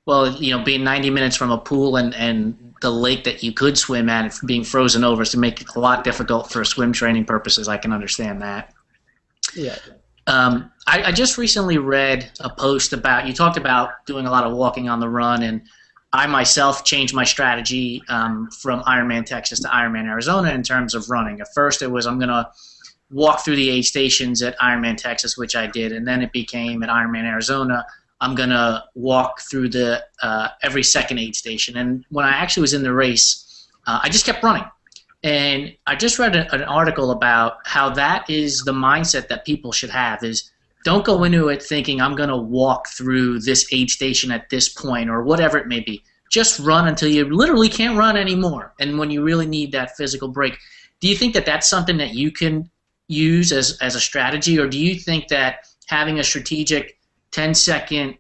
Well, being 90 minutes from a pool and the lake that you could swim at being frozen over is to make it a lot difficult for swim training purposes. I can understand that. Yeah. I just recently read a post about, you talked about doing a lot of walking on the run, and I myself changed my strategy from Ironman Texas to Ironman Arizona in terms of running. At first it was I'm going to walk through the aid stations at Ironman Texas, which I did, and then it became at Ironman Arizona, I'm going to walk through the every second aid station. And when I actually was in the race, I just kept running. And I just read an article about how that is the mindset that people should have is don't go into it thinking I'm going to walk through this aid station at this point or whatever it may be. Just run until you literally can't run anymore. And when you really need that physical break, do you think that that's something that you can use as a strategy, or do you think that having a strategic 10-second,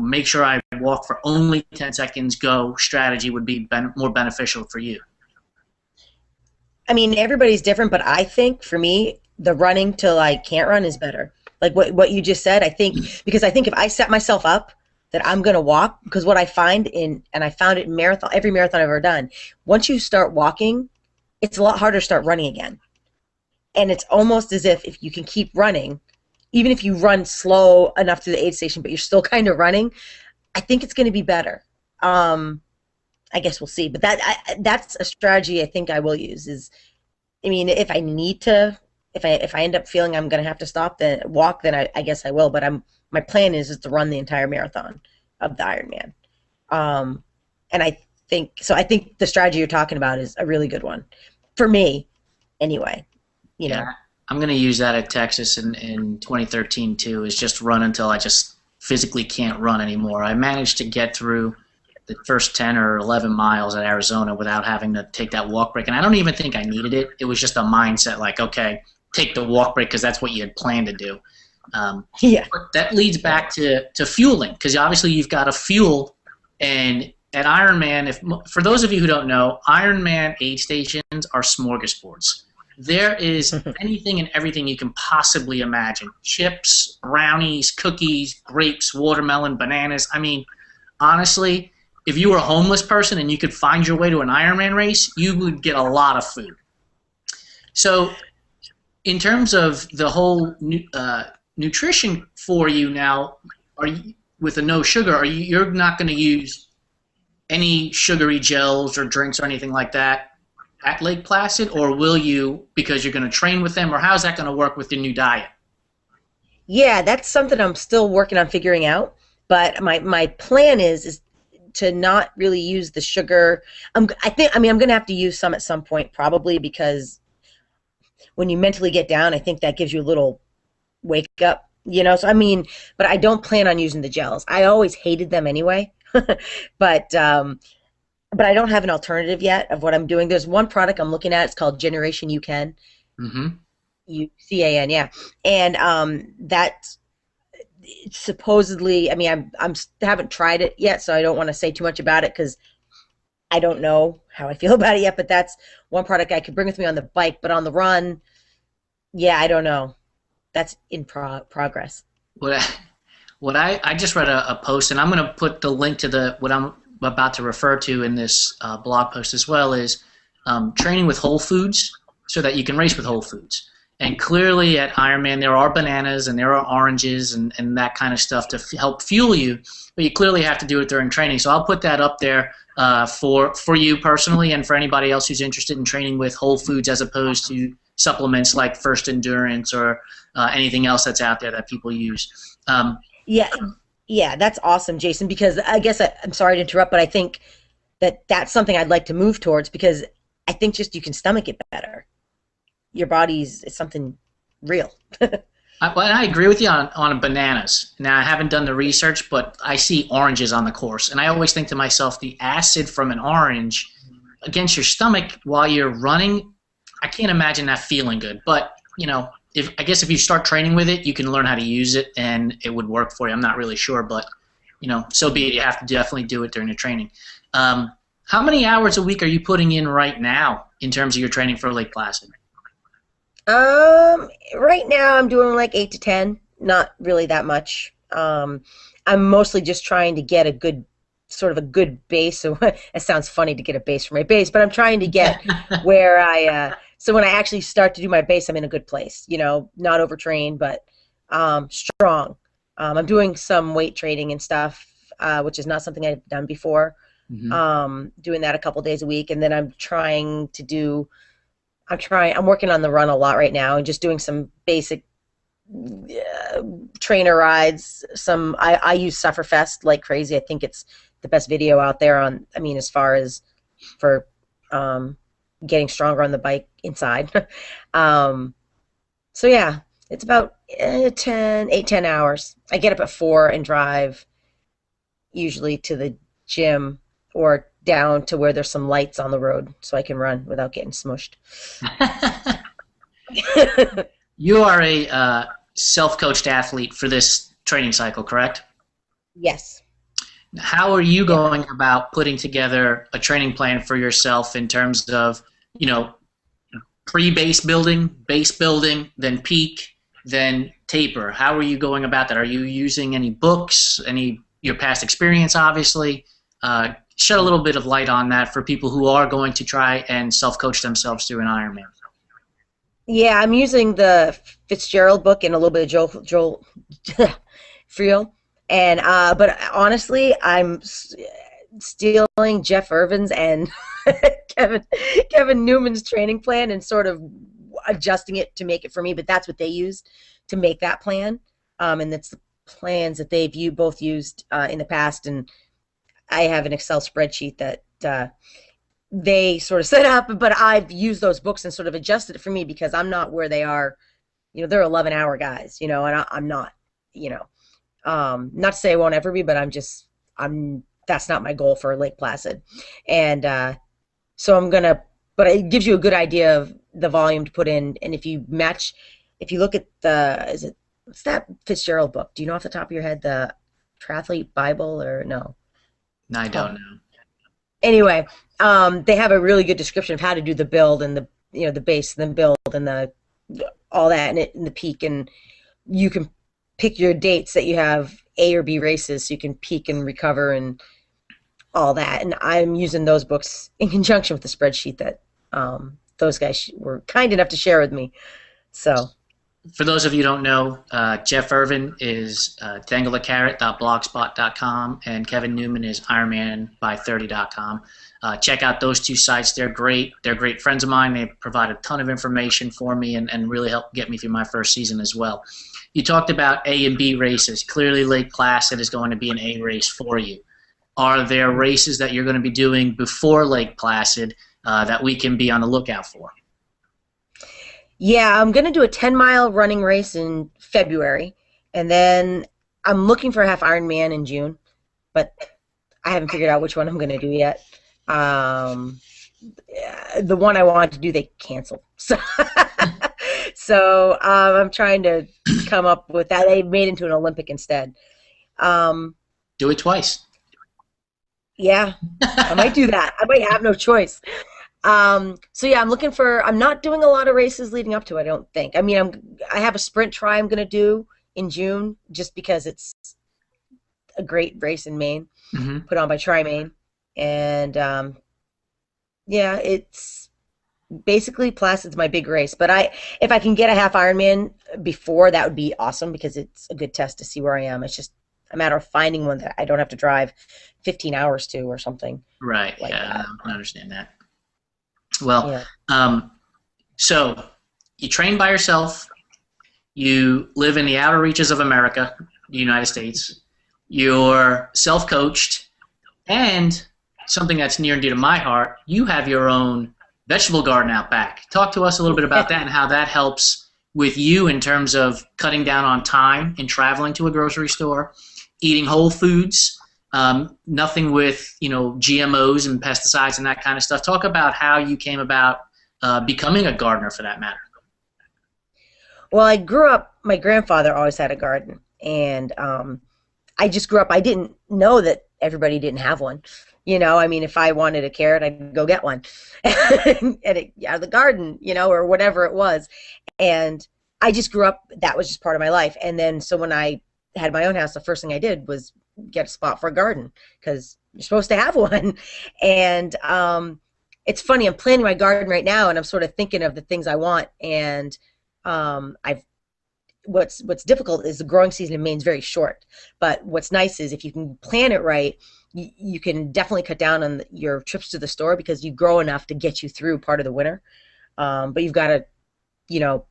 make sure I walk for only 10 seconds, go strategy would be more beneficial for you? I mean, everybody's different, but I think for me, the running till I can't run is better. Like what you just said, I think, because I think if I set myself up that I'm going to walk, because what I find and I found it in every marathon I've ever done, once you start walking, it's a lot harder to start running again. And it's almost as if you can keep running, even if you run slow enough through the aid station, but you're still kind of running, I think it's going to be better. I guess we'll see. But that's a strategy I think I will use is, I mean, if I need to, if I end up feeling I'm going to have to stop, then walk, then I guess I will. But my plan is to run the entire marathon of the Ironman. And I think the strategy you're talking about is a really good one for me anyway. Yeah, I'm going to use that at Texas in 2013 too, is just run until I just physically can't run anymore. I managed to get through the first 10 or 11 miles at Arizona without having to take that walk break. And I don't even think I needed it. It was just a mindset like, okay, take the walk break because that's what you had planned to do. Yeah. But that leads back to fueling, because obviously you've got to fuel. And at Ironman, for those of you who don't know, Ironman aid stations are smorgasbords. There is anything and everything you can possibly imagine. Chips, brownies, cookies, grapes, watermelon, bananas. I mean, honestly, if you were a homeless person and you could find your way to an Ironman race, you would get a lot of food. So in terms of the whole nutrition for you now, are you, with a no sugar, you're not going to use any sugary gels or drinks or anything like that at Lake Placid, or will you because you're going to train with them, or how's that going to work with your new diet? Yeah, that's something I'm still working on figuring out. But my plan is to not really use the sugar. I'm going to have to use some at some point probably, because when you mentally get down, I think that gives you a little wake up, So I mean, but I don't plan on using the gels. I always hated them anyway. But I don't have an alternative yet of what I'm doing. There's one product I'm looking at. It's called Generation You Can. Mm-hmm. UCAN, yeah. And that supposedly, I mean, I haven't tried it yet, so I don't want to say too much about it because I don't know how I feel about it yet. But that's one product I could bring with me on the bike. But on the run, yeah, I don't know. That's in progress. What I just read a post, and I'm going to put the link to what I'm about to refer to in this blog post as well, is training with whole foods so that you can race with whole foods. And clearly at Ironman there are bananas and there are oranges and that kind of stuff to help fuel you, but you clearly have to do it during training. So I'll put that up there for you personally and for anybody else who's interested in training with whole foods as opposed to supplements like First Endurance or anything else that's out there that people use. Yeah, that's awesome, Jason, because I guess I'm sorry to interrupt, but I think that's something I'd like to move towards, because I think just you can stomach it better. Your body's something real. I agree with you on bananas. Now, I haven't done the research, but I see oranges on the course, and I always think to myself, the acid from an orange against your stomach while you're running, I can't imagine that feeling good. But, I guess if you start training with it, you can learn how to use it, and it would work for you. I'm not really sure, but so be it. You have to definitely do it during your training. How many hours a week are you putting in right now in terms of your training for Lake Placid? Right now I'm doing like 8 to 10, not really that much. I'm mostly just trying to get a good sort of a good base. So it sounds funny to get a base for my base, but I'm trying to get where so when I actually start to do my base, I'm in a good place, not overtrained, but strong. I'm doing some weight training and stuff, which is not something I've done before. Hmm. Doing that a couple days a week. And then I'm working on the run a lot right now and just doing some basic trainer rides. I use Sufferfest like crazy. I think it's the best video out there as far as for getting stronger on the bike inside. um, so yeah, it's about 10 hours. I get up at 4 and drive usually to the gym or down to where there's some lights on the road so I can run without getting smushed. You are a self-coached athlete for this training cycle, correct? Yes. How are you Yeah. going about putting together a training plan for yourself in terms of, you know, base building, then peak, then taper? How are you going about that? Are you using any books, your past experience, obviously? Shed a little bit of light on that for people who are going to try and self-coach themselves through an Ironman. Yeah, I'm using the Fitzgerald book and a little bit of Joel Friel, and but honestly, stealing Jeff Irvin's and Kevin Kevin Newman's training plan and sort of adjusting it to make it for me. But that's what they used to make that plan, and that's the plans that both used in the past. And I have an Excel spreadsheet that they sort of set up, but I've used those books and sort of adjusted it for me because I'm not where they are. They're 11-hour guys, and I'm not, not to say I won't ever be, but that's not my goal for Lake Placid. And so but it gives you a good idea of the volume to put in. And if you look at what's that Fitzgerald book? Do you know off the top of your head, the Triathlete Bible or no? I don't know. Anyway, they have a really good description of how to do the build and the base and the build and all that and the peak, and you can pick your dates that you have A or B races so you can peak and recover and all that. And I'm using those books in conjunction with the spreadsheet that those guys were kind enough to share with me. So For those of you who don't know, Jeff Irvin is danglethecarrot.blogspot.com, and Kevin Newman is ironmanby30.com. Check out those two sites. They're great. They're great friends of mine. They provide a ton of information for me and really helped get me through my first season as well. You talked about A and B races. Clearly, Lake Placid is going to be an A race for you. Are there races that you're going to be doing before Lake Placid that we can be on the lookout for? yeah, I'm going to do a 10-mile running race in February, and then I'm looking for a half Ironman in June, but I haven't figured out which one I'm going to do yet. The one I wanted to do, they canceled. So I'm trying to come up with that. They made it into an Olympic instead. Do it twice. Yeah, I might do that. I might have no choice. So yeah, I'm not doing a lot of races leading up to it, I don't think. I have a sprint try I'm going to do in June just because it's a great race in Maine, put on by Tri Maine. And yeah, it's basically Placid's my big race. But if I can get a half Ironman before, that would be awesome because it's a good test to see where I am. It's just a matter of finding one that I don't have to drive 15 hours to or something. Right. Like Yeah, that. I understand that. Well, Yeah. so you train by yourself. You live in the outer reaches of America, the United States. You're self-coached, and something that's near and dear to my heart, you have your own vegetable garden out back. Talk to us a little bit about that and how that helps with you in terms of cutting down on time in traveling to a grocery store, eating whole foods, nothing with GMOs and pesticides and that kind of stuff. Talk about how you came about becoming a gardener, for that matter. Well, I grew up, my grandfather always had a garden, and I just grew up, I didn't know that everybody didn't have one. If I wanted a carrot, I'd go get one out of the garden, or whatever it was. And I just grew up, that was just part of my life. And then so when I had my own house, the first thing I did was get a spot for a garden because you're supposed to have one. And it's funny. I'm planning my garden right now, and I'm sort of thinking of the things I want. And I've what's difficult is the growing season in Maine is very short. But what's nice is if you can plan it right, you can definitely cut down on your trips to the store because you grow enough to get you through part of the winter. But you've got to, you know,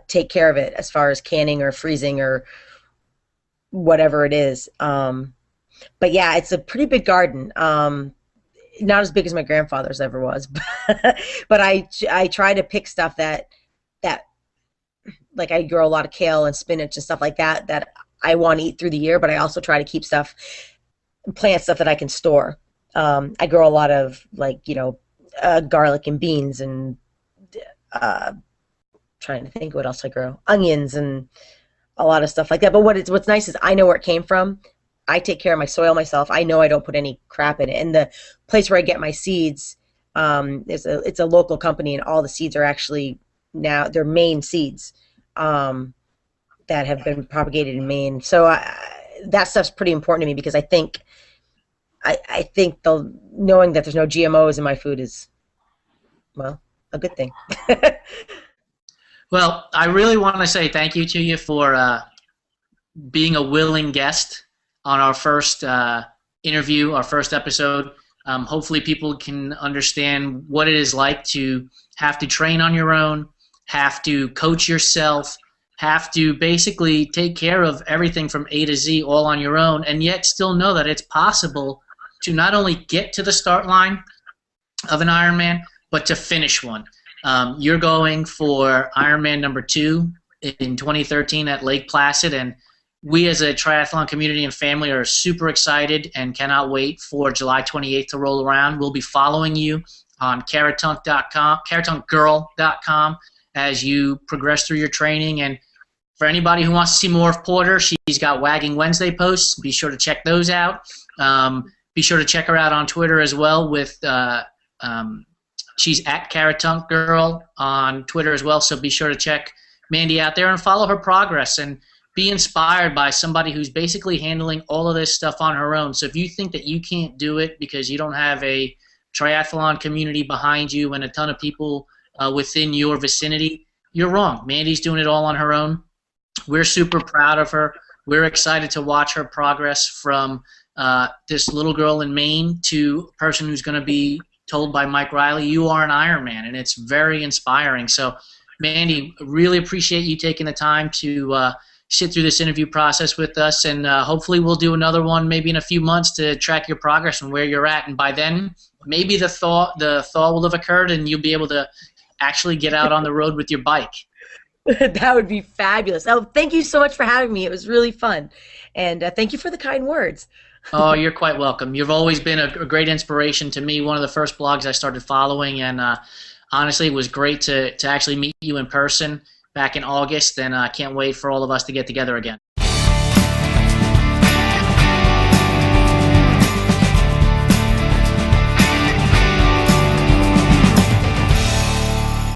take care of it as far as canning or freezing or whatever it is. But yeah, it's a pretty big garden. Not as big as my grandfather's ever was, but I try to pick stuff that like I grow a lot of kale and spinach and stuff like that I want to eat through the year, but I also try to keep plant stuff that I can store. I grow a lot of like, garlic and beans and trying to think what else I grow. Onions and a lot of stuff like that. But what's nice is I know where it came from. I take care of my soil myself. I know I don't put any crap in it. And the place where I get my seeds, it's a local company, and all the seeds are actually now they're Maine seeds that have been propagated in Maine. So that stuff's pretty important to me because I think the knowing that there's no GMOs in my food is, well, a good thing. Well, I really want to say thank you to you for being a willing guest on our first interview, our first episode. Hopefully people can understand what it is like to have to train on your own, have to coach yourself, have to basically take care of everything from A to Z all on your own, and yet still know that it's possible to not only get to the start line of an Ironman, but to finish one. You're going for Ironman number 2 in 2013 at Lake Placid, and we as a triathlon community and family are super excited and cannot wait for July 28th to roll around. We'll be following you on caratunkgirl.com as you progress through your training. And for anybody who wants to see more of Porter, she's got Wagging Wednesday posts. Be sure to check those out. Be sure to check her out on Twitter as well with she's at caratunkgirl on Twitter as well, so be sure to check Mandy out there and follow her progress and be inspired by somebody who's basically handling all of this stuff on her own. So if you think that you can't do it because you don't have a triathlon community behind you and a ton of people within your vicinity, you're wrong. Mandy's doing it all on her own. We're super proud of her. We're excited to watch her progress from this little girl in Maine to a person who's going to be told by Mike Riley, you are an Ironman, and it's very inspiring. So, Mandy, really appreciate you taking the time to sit through this interview process with us, and hopefully we'll do another one maybe in a few months to track your progress and where you're at, and by then maybe the thaw will have occurred and you'll be able to actually get out on the road with your bike. That would be fabulous. Oh, thank you so much for having me. It was really fun, and thank you for the kind words. Oh, you're quite welcome. You've always been a great inspiration to me, one of the first blogs I started following, and honestly, it was great to actually meet you in person back in August, and I can't wait for all of us to get together again.